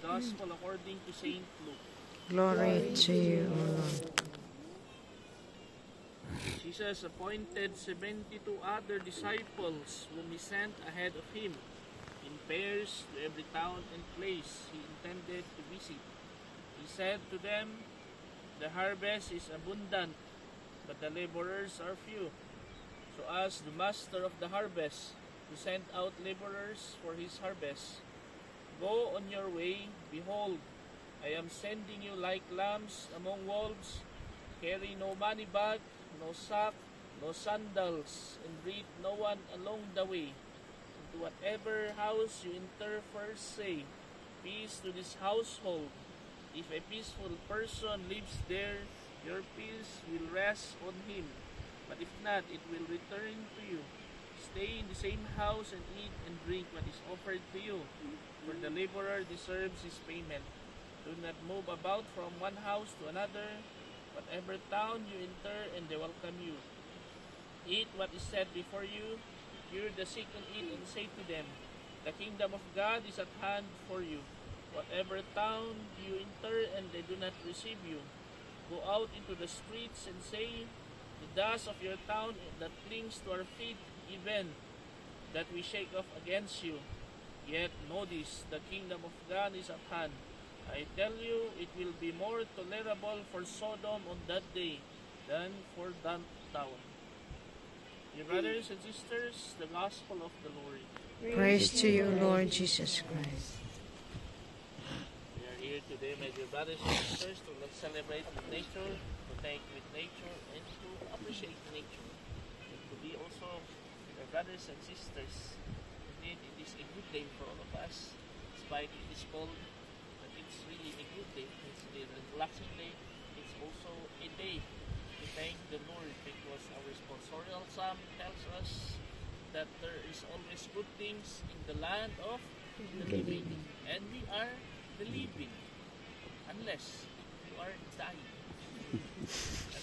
Gospel according to Saint Luke. Glory to you, O Lord. Jesus appointed 72 other disciples whom he sent ahead of him in pairs to every town and place he intended to visit. He said to them, "The harvest is abundant, but the laborers are few. So ask the master of the harvest to send out laborers for his harvest. Go on your way. Behold, I am sending you like lambs among wolves. Carry no money bag, no sack, no sandals, and greet no one along the way. Into whatever house you enter, first say, 'Peace to this household.' If a peaceful person lives there, your peace will rest on him. But if not, it will return to you. Stay in the same house and eat and drink what is offered to you, for the laborer deserves his payment. Do not move about from one house to another. Whatever town you enter, and they welcome you. Eat what is set before you. Cure the sick and eat, and say to them, 'The kingdom of God is at hand for you.' Whatever town you enter, and they do not receive you, go out into the streets and say, 'The dust of your town that clings to our feet, even that we shake off against you.' Yet know this, the kingdom of God is at hand. I tell you, it will be more tolerable for Sodom on that day than for that town." Dear brothers and sisters, the gospel of the Lord. Praise to you, Lord Jesus Christ. We are here today, my dear brothers and sisters, to celebrate with nature, to thank with nature, and to appreciate nature. And to be also our brothers and sisters. Indeed, it is a good day for all of us, despite it is cold. It's really a good day. It's a relaxing day. It's also a day to thank the Lord, because our responsorial psalm tells us that there is always good things in the land of the living, and we are the living, unless you are dying.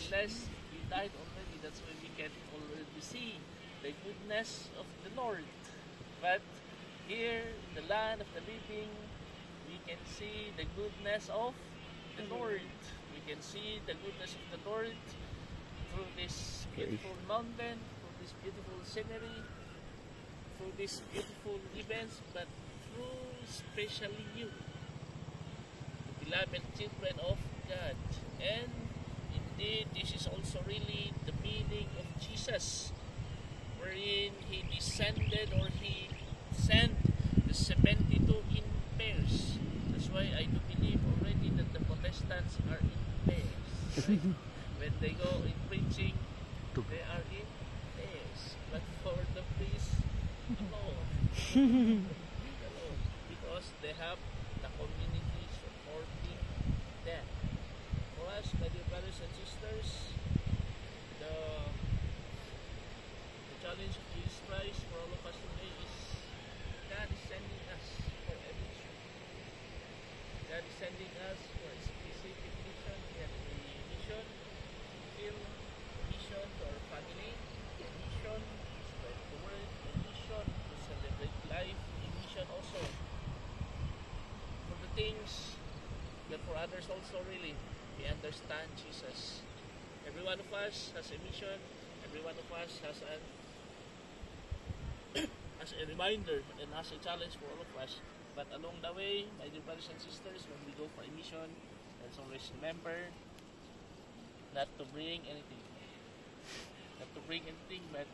Unless you died already, that's why we can already see the goodness of the Lord. But here in the land of the living, we can see the goodness of the Lord. We can see the goodness of the Lord through this beautiful mountain, through this beautiful scenery, through these beautiful events, but through especially you, the beloved children of God. And indeed, this is also really the meaning of Jesus, wherein he descended, or he sent the 72 in pairs. That's why I do believe already that the Protestants are in pairs. Right? When they go in preaching, they are in pairs. But for the priests, alone. Because they have the community supporting them. For us, my dear brothers and sisters, the challenge of Jesus Christ for all of us today is God is sending us for a mission. God is sending us for a specific mission. We have a mission to fulfill, a mission to our family, a mission to spread the word, a mission to celebrate life, a mission also for the things that for others also really we understand Jesus. Every one of us has a mission. Every one of us has a reminder and as a challenge for all of us. But along the way, my dear brothers and sisters, when we go for a mission, let's always remember not to bring anything. Not to bring anything, but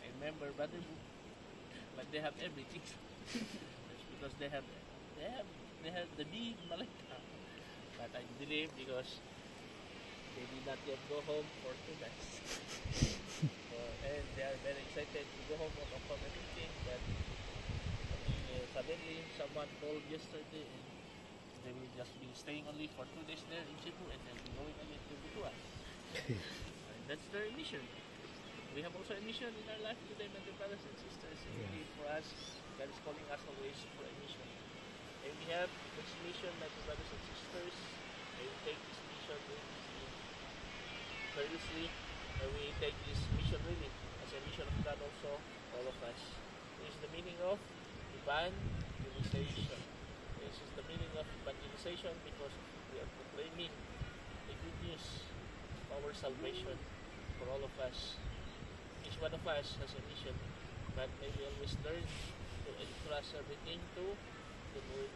I remember Brother Boo. But they have everything. Because they have the big maleta. But I believe because they did not yet go home for 2 months. And they are very excited to go home on October 15th, but suddenly someone called yesterday and they will just be staying only for 2 days there in Cebu and then going again to Butuan. That's their mission. We have also a mission in our life today, my dear brothers and sisters. Indeed, for us, God is calling us always for a mission. And we have this mission, my dear brothers and sisters, and we take this mission seriously. We take this mission really as a mission of God also, all of us. This is the meaning of evangelization. This is the meaning of evangelization. conversation because we are proclaiming the good news of our salvation for all of us. Each one of us has a mission, but may we always learn to entrust everything to the Lord